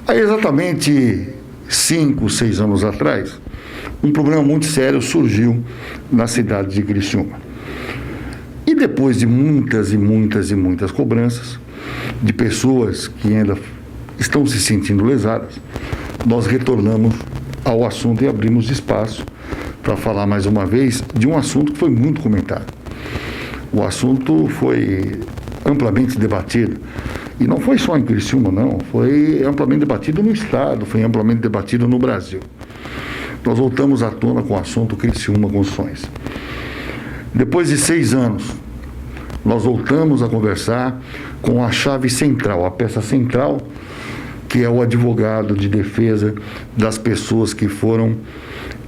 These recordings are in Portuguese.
Há exatamente 5, 6 anos atrás, um problema muito sério surgiu na cidade de Criciúma. E depois de muitas e muitas e muitas cobranças de pessoas que ainda estão se sentindo lesadas, nós retornamos ao assunto e abrimos espaço para falar mais uma vez de um assunto que foi muito comentado. O assunto foi amplamente debatido. E não foi só em Criciúma, não. Foi amplamente debatido no Estado, foi amplamente debatido no Brasil. Nós voltamos à tona com o assunto Criciúma Construções. Depois de 6 anos, nós voltamos a conversar com a chave central, a peça central, que é o advogado de defesa das pessoas que foram,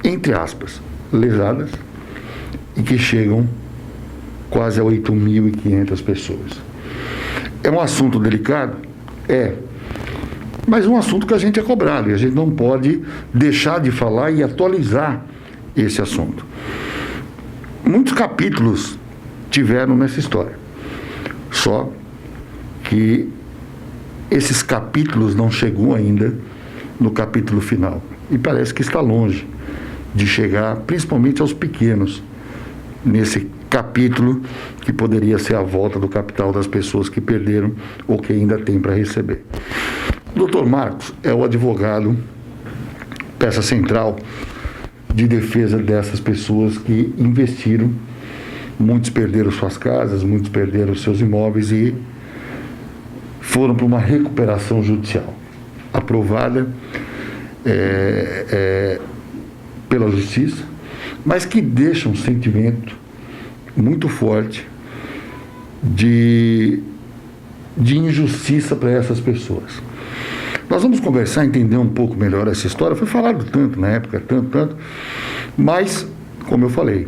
entre aspas, lesadas e que chegam quase a 8.500 pessoas. É um assunto delicado? É. Mas um assunto que a gente é cobrado e a gente não pode deixar de falar e atualizar esse assunto. Muitos capítulos tiveram nessa história. Só que esses capítulos não chegou ainda no capítulo final. E parece que está longe de chegar, principalmente aos pequenos, nesse capítulo que poderia ser a volta do capital das pessoas que perderam ou que ainda tem para receber. O Dr. Marcos é o advogado, peça central de defesa dessas pessoas que investiram. Muitos perderam suas casas, muitos perderam seus imóveis e foram para uma recuperação judicial aprovada pela justiça, mas que deixa um sentimento muito forte de injustiça para essas pessoas. Nós vamos conversar, entender um pouco melhor essa história. Foi falado tanto na época, tanto, mas, como eu falei,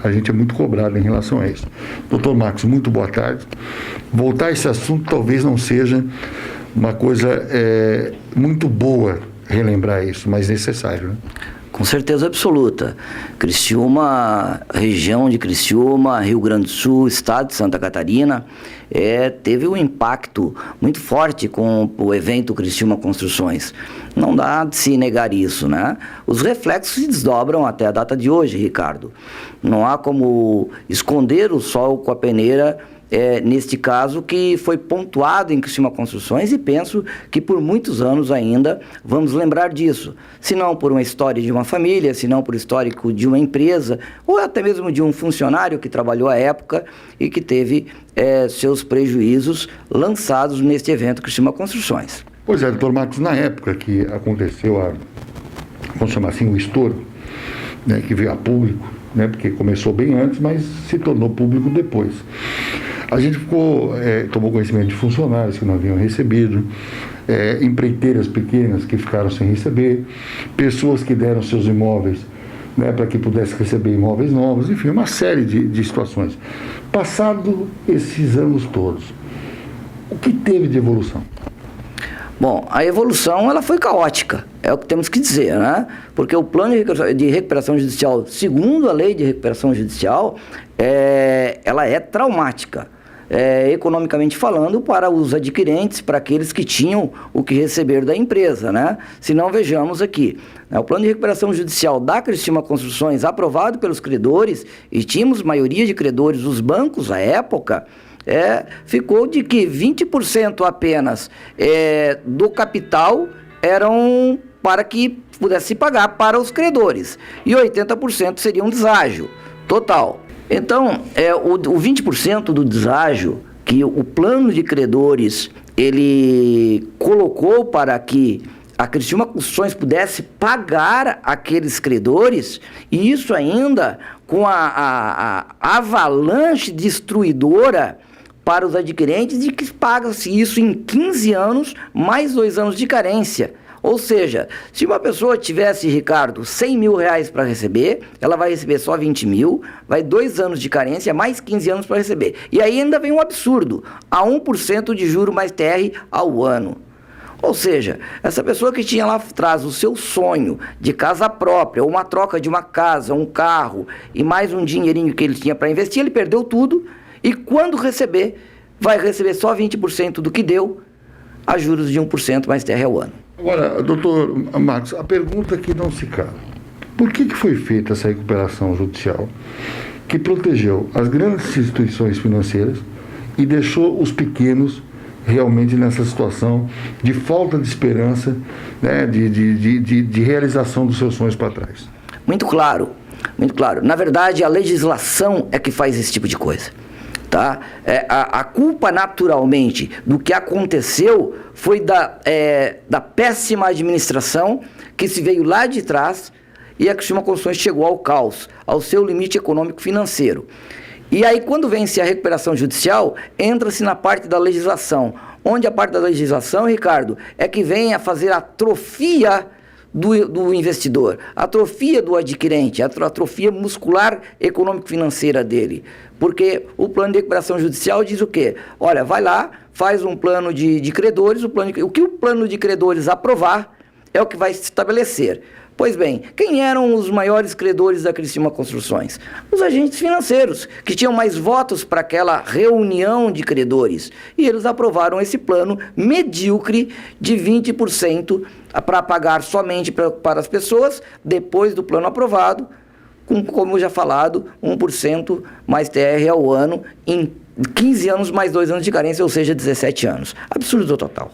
a gente é muito cobrado em relação a isso. Doutor Marcos, muito boa tarde. Voltar a esse assunto talvez não seja uma coisa muito boa relembrar isso, mas necessário, né? Com certeza absoluta. Criciúma, região de Criciúma, Rio Grande do Sul, estado de Santa Catarina, teve um impacto muito forte com o evento Criciúma Construções. Não dá de se negar isso, né? Os reflexos se desdobram até a data de hoje, Ricardo. Não há como esconder o sol com a peneira, neste caso que foi pontuado em Criciúma Construções, e penso que por muitos anos ainda vamos lembrar disso, se não por uma história de uma família, se não por histórico de uma empresa, ou até mesmo de um funcionário que trabalhou à época e que teve seus prejuízos lançados neste evento Criciúma Construções. Pois é, doutor Marcos, na época que aconteceu vamos chamar assim, o estouro, né, que veio a público, né, porque começou bem antes, mas se tornou público depois. A gente tomou conhecimento de funcionários que não haviam recebido, empreiteiras pequenas que ficaram sem receber, pessoas que deram seus imóveis, né, para que pudesse receber imóveis novos, enfim, uma série de situações. Passado esses anos todos, o que teve de evolução? Bom, a evolução ela foi caótica, é o que temos que dizer, né? Porque o plano de recuperação judicial, segundo a lei de recuperação judicial, ela é traumática, economicamente falando, para os adquirentes, para aqueles que tinham o que receber da empresa, né? Se não, vejamos aqui, o plano de recuperação judicial da Criciúma Construções, aprovado pelos credores, e tínhamos maioria de credores, os bancos à época, ficou de que 20% apenas do capital eram para que pudesse pagar para os credores, e 80% seria um deságio total. Então, o 20% do deságio que o plano de credores ele colocou para que a Criciúma Construções pudesse pagar aqueles credores, e isso ainda com a avalanche destruidora para os adquirentes, de que paga-se isso em 15 anos, mais 2 anos de carência. Ou seja, se uma pessoa tivesse, Ricardo, 100 mil reais para receber, ela vai receber só 20 mil, vai 2 anos de carência, mais 15 anos para receber. E aí ainda vem um absurdo, a 1% de juro mais TR ao ano. Ou seja, essa pessoa que tinha lá atrás o seu sonho de casa própria, ou uma troca de uma casa, um carro, e mais um dinheirinho que ele tinha para investir, ele perdeu tudo, e quando receber, vai receber só 20% do que deu, a juros de 1% mais TR ao ano. Agora, doutor Marcos, a pergunta que não se cala. Por que foi feita essa recuperação judicial que protegeu as grandes instituições financeiras e deixou os pequenos realmente nessa situação de falta de esperança, né, de realização dos seus sonhos para trás? Muito claro, muito claro. Na verdade, a legislação é que faz esse tipo de coisa. Tá? A culpa, naturalmente, do que aconteceu foi da péssima administração que se veio lá de trás e a Criciúma Construções chegou ao caos, ao seu limite econômico-financeiro. E aí, quando vence a recuperação judicial, entra-se na parte da legislação, onde a parte da legislação, Ricardo, é que vem a fazer a atrofia do investidor, a atrofia do adquirente, a atrofia muscular econômico-financeira dele. Porque o plano de recuperação judicial diz o quê? Olha, vai lá, faz um plano de credores, o que o plano de credores aprovar é o que vai se estabelecer. Pois bem, quem eram os maiores credores da Criciúma Construções? Os agentes financeiros, que tinham mais votos para aquela reunião de credores. E eles aprovaram esse plano medíocre de 20% para pagar somente para as pessoas, depois do plano aprovado, com, como já falado, 1% mais TR ao ano, em 15 anos mais 2 anos de carência, ou seja, 17 anos. Absurdo total.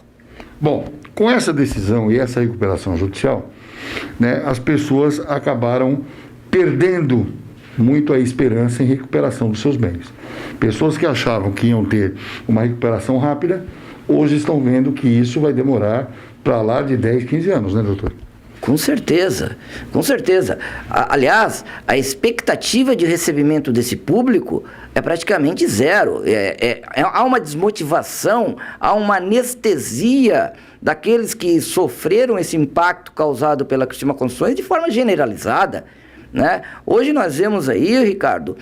Bom, com essa decisão e essa recuperação judicial, né, as pessoas acabaram perdendo muito a esperança em recuperação dos seus bens. Pessoas que achavam que iam ter uma recuperação rápida, hoje estão vendo que isso vai demorar para lá de 10, 15 anos, né, doutor? Com certeza, com certeza. Aliás, a expectativa de recebimento desse público é praticamente zero. Há uma desmotivação, há uma anestesia daqueles que sofreram esse impacto causado pela Criciúma Construções de forma generalizada, né? Hoje nós vemos aí, Ricardo,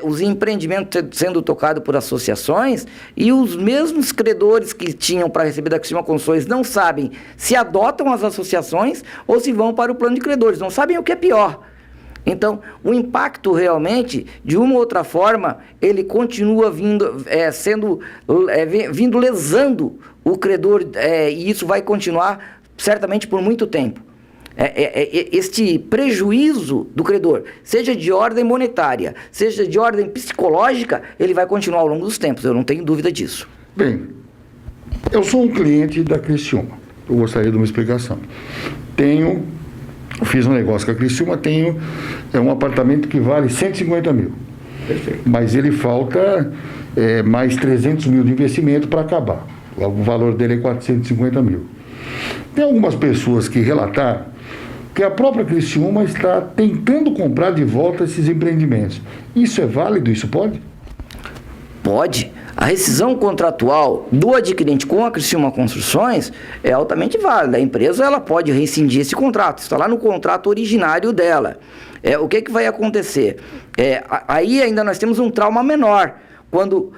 os empreendimentos sendo tocados por associações e os mesmos credores que tinham para receber da Criciúma Construções não sabem se adotam as associações ou se vão para o plano de credores, não sabem o que é pior. Então, o impacto realmente, de uma ou outra forma, ele continua vindo lesando o credor, e isso vai continuar certamente por muito tempo. Este prejuízo do credor, seja de ordem monetária, seja de ordem psicológica, ele vai continuar ao longo dos tempos, eu não tenho dúvida disso. Bem, eu sou um cliente da Criciúma, eu gostaria de uma explicação. Fiz um negócio com a Criciúma, tenho um apartamento que vale 150 mil. Perfeito. Mas ele falta mais 300 mil de investimento para acabar. O valor dele é 450 mil. Tem algumas pessoas que relataram que a própria Criciúma está tentando comprar de volta esses empreendimentos. Isso é válido? Isso pode? Pode. A rescisão contratual do adquirente com a Criciúma Construções é altamente válida. A empresa ela pode rescindir esse contrato, está lá no contrato originário dela. O que vai acontecer? Aí ainda nós temos um trauma menor. Quando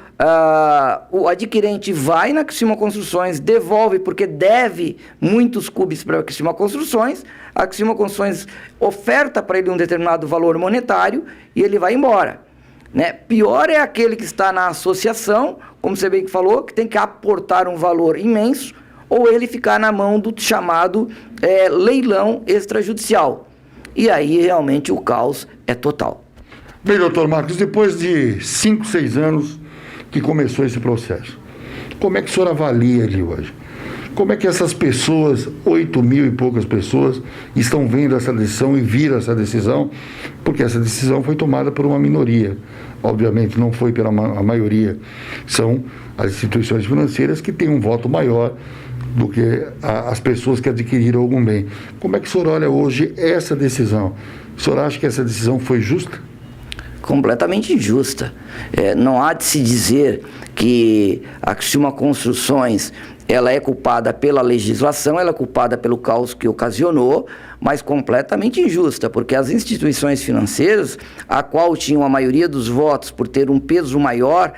o adquirente vai na Criciúma Construções, devolve porque deve muitos cubos para a Criciúma Construções oferta para ele um determinado valor monetário e ele vai embora. Né? Pior é aquele que está na associação, como você bem falou, que tem que aportar um valor imenso, ou ele ficar na mão do chamado leilão extrajudicial. E aí realmente o caos é total. Bem, doutor Marcos, depois de 5, 6 anos que começou esse processo, como é que o senhor avalia ele hoje? Como é que essas pessoas, 8 mil e poucas pessoas, estão vendo essa decisão e viram essa decisão? Porque essa decisão foi tomada por uma minoria. Obviamente não foi pela maioria. São as instituições financeiras que têm um voto maior do que as pessoas que adquiriram algum bem. Como é que o senhor olha hoje essa decisão? O senhor acha que essa decisão foi justa? Completamente injusta. Não há de se dizer que a Criciúma Construções ela é culpada pela legislação, ela é culpada pelo caos que ocasionou, mas completamente injusta, porque as instituições financeiras, a qual tinham a maioria dos votos por ter um peso maior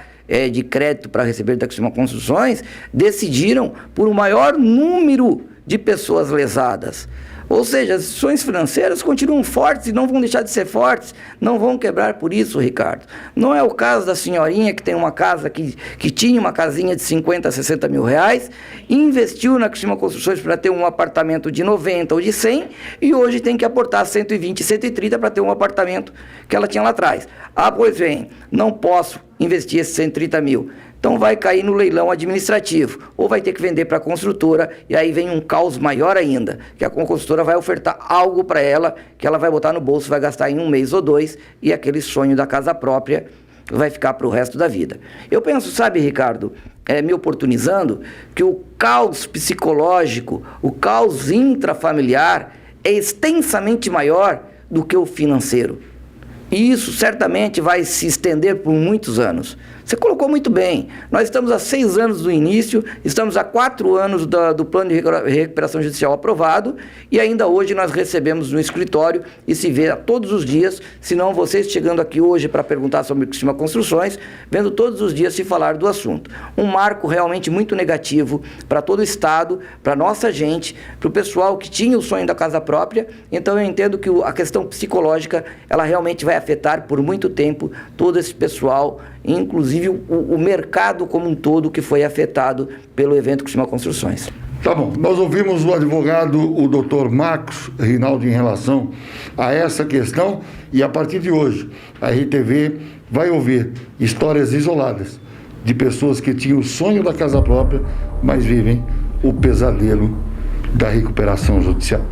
de crédito para receber da Criciúma Construções, decidiram por um maior número de pessoas lesadas. Ou seja, as instituições financeiras continuam fortes e não vão deixar de ser fortes, não vão quebrar por isso, Ricardo. Não é o caso da senhorinha que tem uma casa que tinha uma casinha de 50, 60 mil reais, investiu na Criciúma Construções para ter um apartamento de 90 ou de 100 e hoje tem que aportar 120, 130 para ter um apartamento que ela tinha lá atrás. Ah, pois bem, não posso investir esses 130 mil. Então vai cair no leilão administrativo, ou vai ter que vender para a construtora, e aí vem um caos maior ainda, que a construtora vai ofertar algo para ela, que ela vai botar no bolso, vai gastar em um mês ou dois, e aquele sonho da casa própria vai ficar para o resto da vida. Eu penso, sabe, Ricardo, me oportunizando, que o caos psicológico, o caos intrafamiliar é extensamente maior do que o financeiro. E isso certamente vai se estender por muitos anos. Você colocou muito bem. Nós estamos há 6 anos do início, estamos há 4 anos do plano de recuperação judicial aprovado e ainda hoje nós recebemos no escritório e se vê todos os dias, se não vocês chegando aqui hoje para perguntar sobre Criciúma Construções, vendo todos os dias se falar do assunto. Um marco realmente muito negativo para todo o Estado, para nossa gente, para o pessoal que tinha o sonho da casa própria. Então eu entendo que a questão psicológica, ela realmente vai afetar por muito tempo todo esse pessoal, inclusive o mercado como um todo que foi afetado pelo evento Criciúma Construções. Tá bom, nós ouvimos o advogado, o doutor Marcos Rinaldi, em relação a essa questão, e a partir de hoje a RTV vai ouvir histórias isoladas de pessoas que tinham o sonho da casa própria, mas vivem o pesadelo da recuperação judicial.